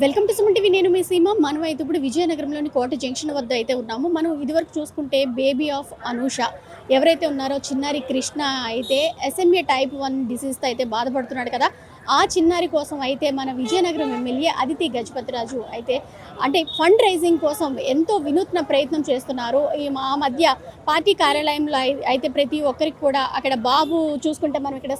Welcome to Suman TV. నేను మీ సీమ. మనం అయితే ఇప్పుడు విజయనగరంలోని కోట జంక్షన్ వద్ద అయితే ఉన్నాము. మనం ఇదివరకు చూసుకుంటే బేబీ ఆఫ్ అనూష ఎవరైతే ఉన్నారో చిన్నారి కృష్ణ అయితే SMA type 1 డిసీజ్తో అయితే బాధపడుతున్నాడు కదా. ఆ చిన్నారి కోసం అయితే మన విజయనగరం ఎమ్మెల్యే అదితి గజపతిరాజు అయితే అంటే ఫండ్ రైజింగ్ కోసం ఎంతో వినూత్న ప్రయత్నం చేస్తున్నారు. ఆ మధ్య పార్టీ కార్యాలయంలో అయితే ప్రతి ఒక్కరికి కూడా అక్కడ బాబు చూసుకుంటే మనం ఇక్కడ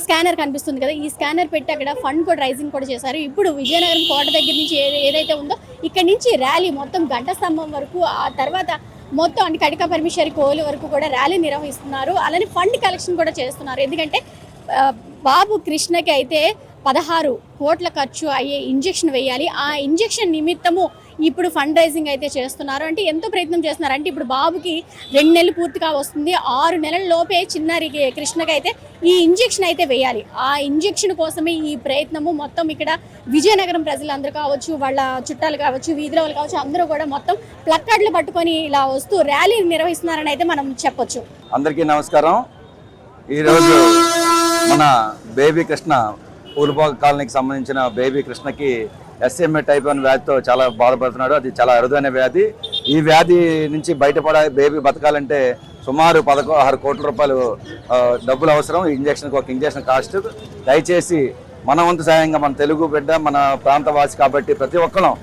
స్కానర్ కనిపిస్తుంది కదా, ఈ స్కానర్ పెట్టి అక్కడ ఫండ్ కూడా రైజింగ్ కూడా చేశారు. ఇప్పుడు విజయనగరం కోట దగ్గర నుంచి ఏదైతే ఉందో ఇక్కడ నుంచి ర్యాలీ మొత్తం గంట స్తంభం వరకు, ఆ తర్వాత మొత్తం అంటే కటిక పరమేశ్వరి కోలి వరకు కూడా ర్యాలీ నిర్వహిస్తున్నారు. అలానే ఫండ్ కలెక్షన్ కూడా చేస్తున్నారు. ఎందుకంటే బాబు కృష్ణకి అయితే 16 కోట్ల ఖర్చు అయ్యే ఇంజెక్షన్ వేయాలి. ఆ ఇంజెక్షన్ నిమిత్తము ఇప్పుడు ఫండ్ రైజింగ్ అయితే చేస్తున్నారు. అంటే ఎంతో ప్రయత్నం చేస్తున్నారు. అంటే ఇప్పుడు బాబుకి 2 నెలలు పూర్తిగా వస్తుంది. 6 నెలల లోపే చిన్నారికి కృష్ణకి అయితే ఈ ఇంజెక్షన్ అయితే వేయాలి. ఆ ఇంజెక్షన్ కోసమే ఈ ప్రయత్నము మొత్తం ఇక్కడ విజయనగరం ప్రజలందరూ కావచ్చు, వాళ్ళ చుట్టాలు కావచ్చు, వీధిలో వాళ్ళు కావచ్చు, అందరూ కూడా మొత్తం ప్లక్కార్డులు పట్టుకొని ఇలా వస్తూ ర్యాలీ నిర్వహిస్తున్నారని అయితే మనం చెప్పొచ్చు. అందరికీ నమస్కారం. ఈరోజు మన బేబీ కృష్ణ పూలబాగ్ కాలనీకి సంబంధించిన బేబీ కృష్ణకి SMA type 1 వ్యాధితో చాలా బాధపడుతున్నాడు. అది చాలా అరుదైన వ్యాధి. ఈ వ్యాధి నుంచి బయటపడే బేబీ బతకాలంటే సుమారు 16 కోట్ల రూపాయలు డబ్బులు అవసరం. ఇంజక్షన్కి ఒక ఇంజక్షన్ కాస్ట్. దయచేసి మన వంతు సాయంగా, మన తెలుగు బిడ్డ, మన ప్రాంతవాసి కాబట్టి ప్రతి ఒక్కరం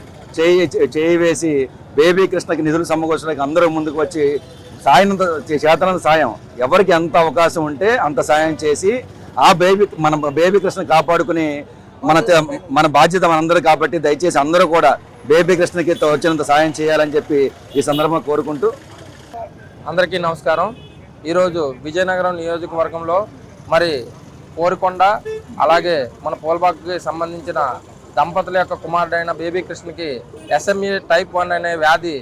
చేయి వేసి బేబీ కృష్ణకి నిధులు సమకూర్చడానికి అందరూ ముందుకు వచ్చి చేతనంత సాయం, ఎవరికి ఎంత అవకాశం ఉంటే అంత సాయం చేసి ఆ మన బేబీ కృష్ణ కాపాడుకుని మన బాధ్యత మనందరూ కాబట్టి దయచేసి అందరూ కూడా బేబీ కృష్ణకి వచ్చినంత సాయం చేయాలని చెప్పి ఈ సందర్భంగా కోరుకుంటూ అందరికీ నమస్కారం. ఈరోజు విజయనగరం నియోజకవర్గంలో మరి కోరికొండ అలాగే మన పూలబాగ్కి సంబంధించిన దంపతుల యొక్క కుమారుడైన బేబీ కృష్ణకి SMA type 1 అనే వ్యాధి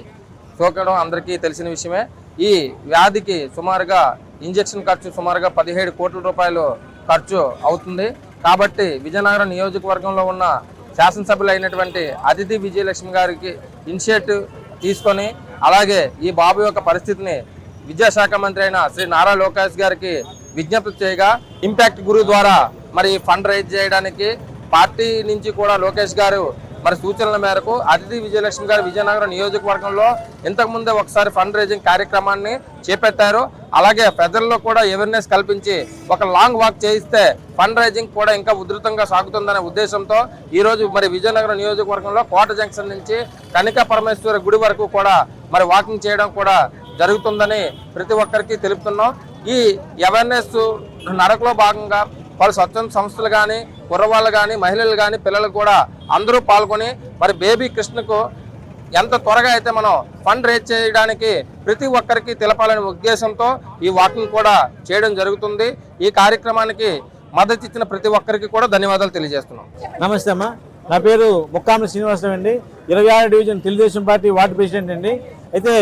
సోకడం అందరికీ తెలిసిన విషయమే. ఈ వ్యాధికి సుమారుగా ఇంజెక్షన్ ఖర్చు సుమారుగా 17 కోట్ల రూపాయలు ఖర్చు అవుతుంది. కాబట్టి విజయనగరం నియోజకవర్గంలో ఉన్న శాసనసభ్యులు అయినటువంటి అదితి విజయలక్ష్మి గారికి ఇనిషియేటివ్ తీసుకొని అలాగే ఈ బాబు యొక్క పరిస్థితిని విద్యాశాఖ మంత్రి అయిన శ్రీ నారా లోకేష్ గారికి విజ్ఞప్తి చేయగా ఇంపాక్ట్ గురు ద్వారా మరి ఫండ్ రైజ్ చేయడానికి పార్టీ నుంచి కూడా లోకేష్ గారు మరి సూచనల మేరకు అదితి విజయలక్ష్మి గారు విజయనగరం నియోజకవర్గంలో ఇంతకుముందే ఒకసారి ఫండ్ రైజింగ్ కార్యక్రమాన్ని చేపట్టారు. అలాగే ప్రజల్లో కూడా అవేర్నెస్ కల్పించి ఒక లాంగ్ వాక్ చేయిస్తే ఫండ్ రైజింగ్ కూడా ఇంకా ఉధృతంగా సాగుతుందనే ఉద్దేశంతో ఈరోజు మరి విజయనగరం నియోజకవర్గంలో కోట జంక్షన్ నుంచి కనికా పరమేశ్వరి గుడి వరకు కూడా మరి వాకింగ్ చేయడం కూడా జరుగుతుందని ప్రతి ఒక్కరికి తెలుపుతున్నాం. ఈ అవేర్నెస్ నడకలో భాగంగా వాళ్ళు స్వచ్ఛంద సంస్థలు కానీ, కుర్రవాళ్ళు కానీ, మహిళలు కానీ, పిల్లలు కూడా అందరూ పాల్గొని మరి బేబీ కృష్ణకు ఎంత త్వరగా అయితే మనం ఫండ్ రేజ్ చేయడానికి ప్రతి ఒక్కరికి తెలపాలనే ఉద్దేశంతో ఈ వాకింగ్ కూడా చేయడం జరుగుతుంది. ఈ కార్యక్రమానికి మద్దతు ఇచ్చిన ప్రతి ఒక్కరికి కూడా ధన్యవాదాలు తెలియజేస్తున్నాం. నమస్తే అమ్మా, నా పేరు ముక్కాముల శ్రీనివాసరావు అండి. 26వ division Telugu Desam party ward president అండి. అయితే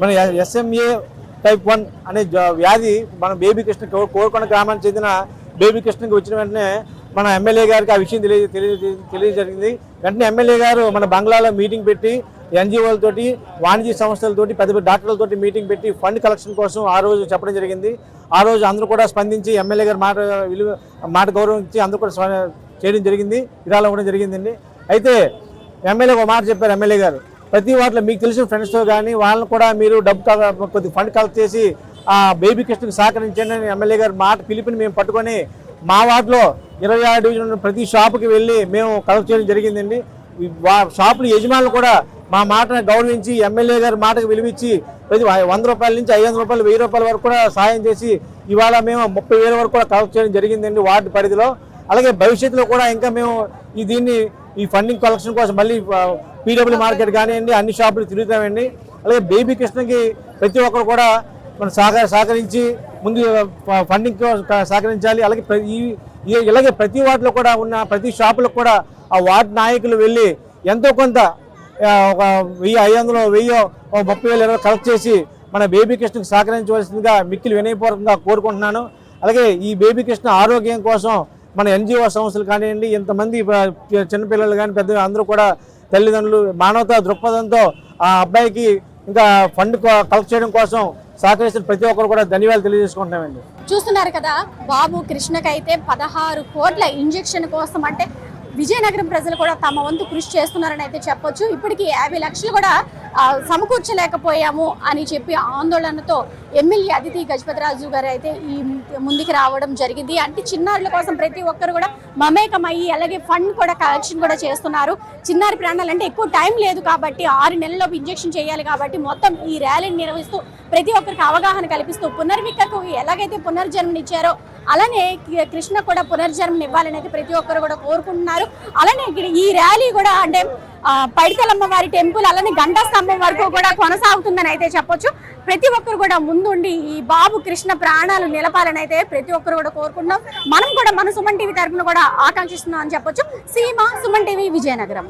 మన SMA type 1 అనే వ్యాధి మన బేబీ కృష్ణ కోరుకొండ గ్రామానికి చెందిన బేబీ కృష్ణకి వచ్చిన వెంటనే మన ఎమ్మెల్యే గారికి ఆ విషయం తెలియజరిగింది. వెంటనే ఎమ్మెల్యే గారు మన బంగ్లాలో మీటింగ్ పెట్టి NGOలతోటి, వాణిజ్య సంస్థలతోటి, పెద్ద డాక్టర్లతోటి మీటింగ్ పెట్టి ఫండ్ కలెక్షన్ కోసం ఆ రోజు చెప్పడం జరిగింది. ఆ రోజు అందరూ కూడా స్పందించి ఎమ్మెల్యే గారు మాట గౌరవించి అందరూ కూడా చేయడం జరిగింది, విరాళం ఇవ్వడం జరిగిందండి. అయితే ఎమ్మెల్యే ఒక మాట చెప్పారు. ఎమ్మెల్యే గారు ప్రతి వాటిలో మీకు తెలిసిన ఫ్రెండ్స్తో కానీ వాళ్ళని కూడా మీరు డబ్బు కొద్ది ఫండ్ కలెక్ట్ చేసి ఆ బేబీ కృష్ణకి సహకరించండి అని ఎమ్మెల్యే గారు మాట పిలిపిని మేము పట్టుకొని మా వార్డులో 26వ డివిజన్ ప్రతి షాపుకి వెళ్ళి మేము కలెక్ట్ చేయడం జరిగిందండి. షాపుల యజమానులు కూడా మా మాటను గౌరవించి ఎమ్మెల్యే గారి మాటకు విలువించి ప్రతి 100 రూపాయల నుంచి 500 రూపాయలు, 1000 రూపాయల వరకు కూడా సాయం చేసి ఇవాళ మేము 30,000 వరకు కూడా కలెక్ట్ చేయడం జరిగిందండి వార్డు పరిధిలో. అలాగే భవిష్యత్తులో కూడా ఇంకా మేము ఈ ఫండింగ్ కలెక్షన్ కోసం మళ్ళీ PW మార్కెట్ కానివ్వండి అన్ని షాపులు తిరుగుతామండి. అలాగే బేబీ కృష్ణకి ప్రతి ఒక్కరు కూడా మనం సహకరించి ముందు ఫండింగ్ సహకరించాలి. అలాగే ఇలాగే ప్రతి వార్డులో కూడా ఉన్న ప్రతి షాపులకు కూడా ఆ వార్డు నాయకులు వెళ్ళి ఎంతో కొంత ఒక 1000, 500, 30,000 కలెక్ట్ చేసి మన బేబీ కృష్ణకి సహకరించవలసిందిగా మిక్కిలి వినయపూర్వకంగా కోరుకుంటున్నాను. అలాగే ఈ బేబీ కృష్ణ ఆరోగ్యం కోసం మన NGO సంస్థలు కానివ్వండి, ఇంతమంది చిన్నపిల్లలు కానీ పెద్ద అందరూ కూడా తల్లిదండ్రులు మానవతా దృక్పథంతో ఆ అబ్బాయికి ఇంకా ఫండ్ కలెక్ట్ చేయడం కోసం సహకరిస్తున్న ప్రతి ఒక్కరు కూడా ధన్యవాదాలు తెలియజేసుకుంటామండి. చూస్తున్నారు కదా, బాబు కృష్ణకైతే 16 కోట్ల ఇంజెక్షన్ కోసం అంటే విజయనగరం ప్రజలు కూడా తమ వంతు కృషి చేస్తున్నారని అయితే చెప్పొచ్చు. ఇప్పటికీ 50 లక్షలు కూడా సమకూర్చలేకపోయాము అని చెప్పి ఆందోళనతో ఎమ్మెల్యే అదితి గజపతిరాజు గారు అయితే ఈ ముందుకు రావడం జరిగింది. అంటే చిన్నారుల కోసం ప్రతి ఒక్కరు కూడా మమేకమయ్యి అలాగే ఫండ్ కూడా కలెక్షన్ కూడా చేస్తున్నారు. చిన్నారి ప్రాణాలు అంటే ఎక్కువ టైం లేదు కాబట్టి 6 నెలల్లోపు ఇంజెక్షన్ చేయాలి కాబట్టి మొత్తం ఈ ర్యాలీని నిర్వహిస్తూ ప్రతి ఒక్కరికి అవగాహన కల్పిస్తూ పునర్వికకు ఎలాగైతే పునర్జన్మనిచ్చారో అలానే కృష్ణ కూడా పునర్జన్మని ఇవ్వాలని అయితే ప్రతి ఒక్కరు కూడా కోరుకుంటున్నారు. అలానే ఈ ర్యాలీ కూడా అంటే పైడితలమ్మ వారి టెంపుల్ అలానే గంటా స్తంభం వరకు కూడా కొనసాగుతుందని అయితే చెప్పొచ్చు. ప్రతి ఒక్కరు కూడా ముందుండి ఈ బాబు కృష్ణ ప్రాణాలు నిలపాలని అయితే ప్రతి ఒక్కరు కూడా కోరుకుంటున్నాం. మనం కూడా మన సుమన్ టీవీ తరఫున కూడా ఆకాంక్షిస్తున్నాం అని చెప్పొచ్చు. సీమ, సుమన్ టీవీ, విజయనగరం.